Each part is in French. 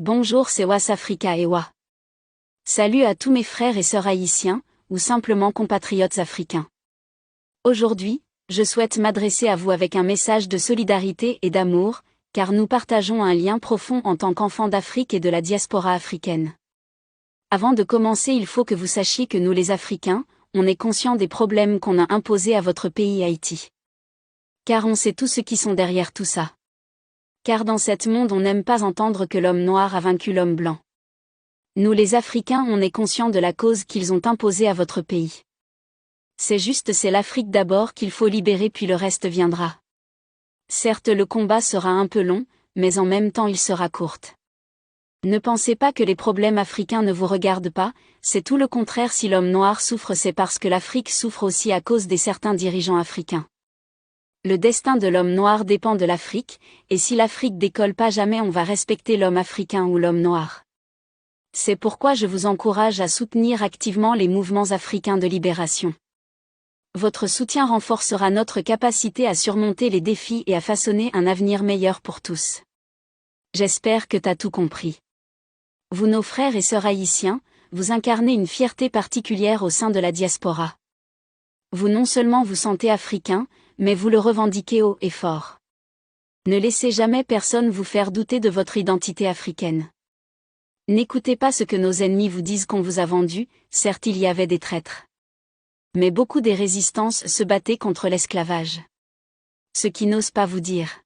Bonjour, c'est Was Africa Ewa. Salut à tous mes frères et sœurs haïtiens, ou simplement compatriotes africains. Aujourd'hui, je souhaite m'adresser à vous avec un message de solidarité et d'amour, car nous partageons un lien profond en tant qu'enfants d'Afrique et de la diaspora africaine. Avant de commencer, il faut que vous sachiez que nous les Africains, on est conscients des problèmes qu'on a imposés à votre pays Haïti. Car on sait tous ceux qui sont derrière tout ça. Car dans cet monde on n'aime pas entendre que l'homme noir a vaincu l'homme blanc. Nous les Africains on est conscients de la cause qu'ils ont imposée à votre pays. C'est l'Afrique d'abord qu'il faut libérer puis le reste viendra. Certes le combat sera un peu long, mais en même temps il sera court. Ne pensez pas que les problèmes africains ne vous regardent pas, c'est tout le contraire. Si l'homme noir souffre, c'est parce que l'Afrique souffre aussi à cause des certains dirigeants africains. Le destin de l'homme noir dépend de l'Afrique, et si l'Afrique décolle pas, jamais on va respecter l'homme africain ou l'homme noir. C'est pourquoi je vous encourage à soutenir activement les mouvements africains de libération. Votre soutien renforcera notre capacité à surmonter les défis et à façonner un avenir meilleur pour tous. J'espère que t'as tout compris. Vous, nos frères et sœurs haïtiens, vous incarnez une fierté particulière au sein de la diaspora. Vous non seulement vous sentez africain, mais vous le revendiquez haut et fort. Ne laissez jamais personne vous faire douter de votre identité africaine. N'écoutez pas ce que nos ennemis vous disent qu'on vous a vendu, certes il y avait des traîtres. Mais beaucoup des résistances se battaient contre l'esclavage. Ce qui n'osent pas vous dire.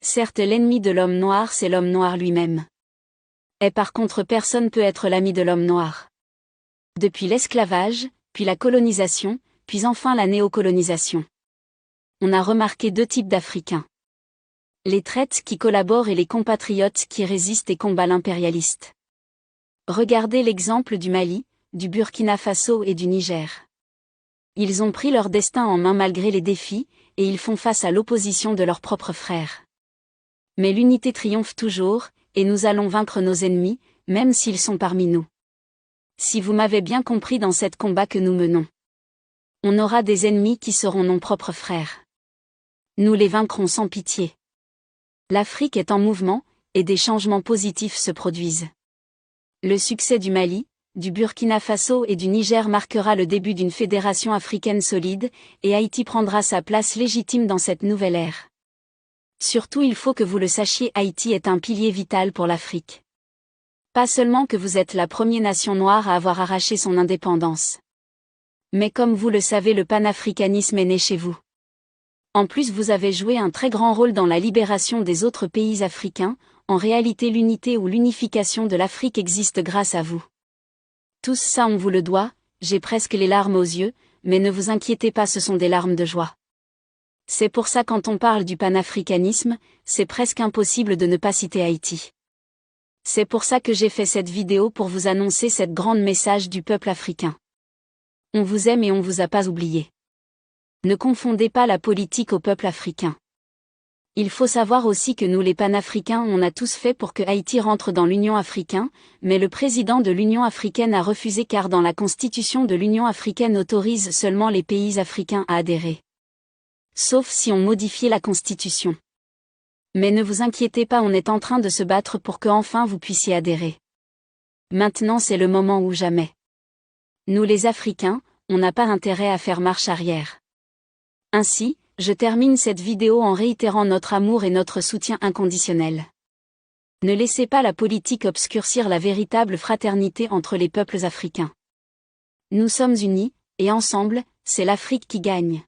Certes l'ennemi de l'homme noir c'est l'homme noir lui-même. Et par contre personne peut être l'ami de l'homme noir. Depuis l'esclavage, puis la colonisation, puis enfin la néocolonisation. On a remarqué deux types d'Africains. Les traîtres qui collaborent et les compatriotes qui résistent et combattent l'impérialiste. Regardez l'exemple du Mali, du Burkina Faso et du Niger. Ils ont pris leur destin en main malgré les défis, et ils font face à l'opposition de leurs propres frères. Mais l'unité triomphe toujours, et nous allons vaincre nos ennemis, même s'ils sont parmi nous. Si vous m'avez bien compris dans cet combat que nous menons. On aura des ennemis qui seront nos propres frères. Nous les vaincrons sans pitié. L'Afrique est en mouvement, et des changements positifs se produisent. Le succès du Mali, du Burkina Faso et du Niger marquera le début d'une fédération africaine solide, et Haïti prendra sa place légitime dans cette nouvelle ère. Surtout il faut que vous le sachiez, Haïti est un pilier vital pour l'Afrique. Pas seulement que vous êtes la première nation noire à avoir arraché son indépendance. Mais comme vous le savez, le panafricanisme est né chez vous. En plus vous avez joué un très grand rôle dans la libération des autres pays africains, en réalité l'unité ou l'unification de l'Afrique existe grâce à vous. Tout ça on vous le doit, j'ai presque les larmes aux yeux, mais ne vous inquiétez pas, ce sont des larmes de joie. C'est pour ça quand on parle du panafricanisme, c'est presque impossible de ne pas citer Haïti. C'est pour ça que j'ai fait cette vidéo pour vous annoncer cette grande message du peuple africain. On vous aime et on vous a pas oublié. Ne confondez pas la politique au peuple africain. Il faut savoir aussi que nous les panafricains on a tous fait pour que Haïti rentre dans l'Union africaine, mais le président de l'Union africaine a refusé car dans la constitution de l'Union africaine autorise seulement les pays africains à adhérer. Sauf si on modifiait la constitution. Mais ne vous inquiétez pas, on est en train de se battre pour que enfin vous puissiez adhérer. Maintenant c'est le moment ou jamais. Nous les Africains, on n'a pas intérêt à faire marche arrière. Ainsi, je termine cette vidéo en réitérant notre amour et notre soutien inconditionnel. Ne laissez pas la politique obscurcir la véritable fraternité entre les peuples africains. Nous sommes unis, et ensemble, c'est l'Afrique qui gagne.